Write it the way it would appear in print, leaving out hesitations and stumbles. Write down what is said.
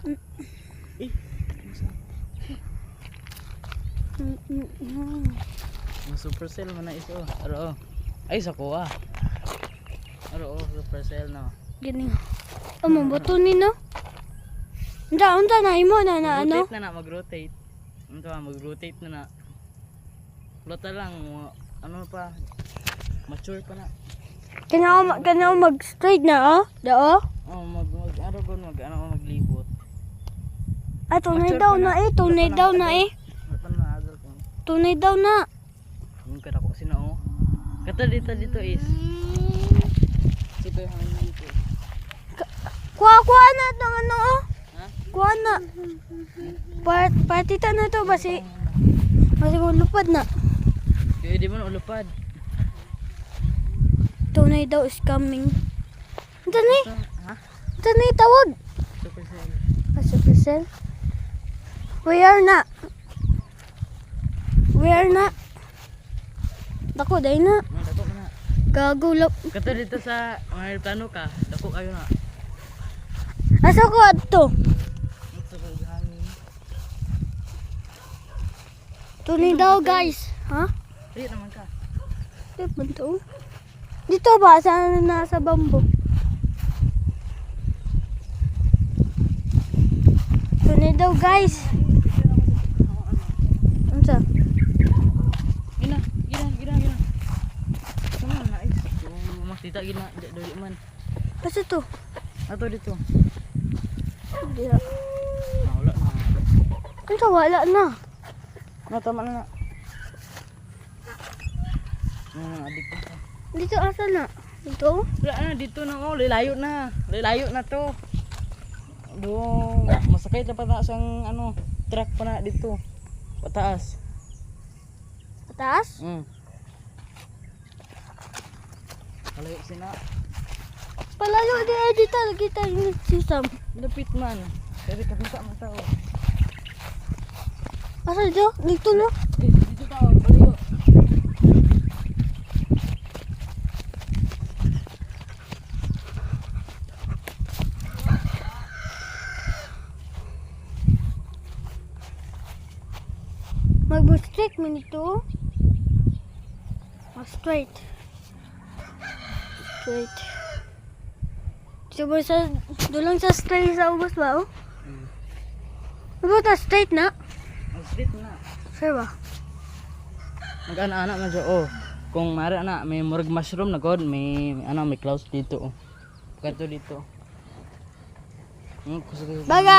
Eh, ang Supercell man na iso. Aro. Ay sa kuha. Aro Supercell no. Gini. Amo boto ni no. Unta na imo na ano? Mag-rotate na mag-rotate. Unta mag-rotate na. Plota lang ano pa. Mature pa na. Kana mag-straight na Dao? Oh, maglibot. Tunay daw na tunay daw na Tunay daw na. Yung kada ko sino Kata dito is. Sige hangin dito. Kuha na tong ano Ha? Kuha na. Partita na to basi. Basi ko lupad na. Kaya di mo na ulupad. Tunay daw is coming. Tunay. Ha? Tunay tawag. Supercell. Supercell. We are na. Dako day na. Dako na. Gagulap. Kata dito sa may plano ka. Dako kayo na. Asa ko adto? Sa hangin. Tunay daw guys. Ha? Dito naman ka. Dito ba sa nasa bambo? Tunay daw guys. Unsa? Gina. Sama na is. Makita gina dali man. Asa to? Ato dito. Dira. Wala na. Unsa wala na? Tama na. Adik ko. Dito asa na? Dito? Wala na dito na lilayo na. Lilayo na to. Masakit na pa na sang truck pa na dito. Pataas. Pataas? Palayo sina. Palayo dito lagi tayo sisam. Lapit man. Pero kapita man tao. Asa dito? Dito no? Dito tao, palayo. Mag-straight man ito. Straight. Coba sa dulang sa straight sa ubos ba Ano straight na? Straight na. Sure ba? Mag-ana-ana man siya. Kung mara na may murag mushroom na god, may clouds dito. Kato dito. Baga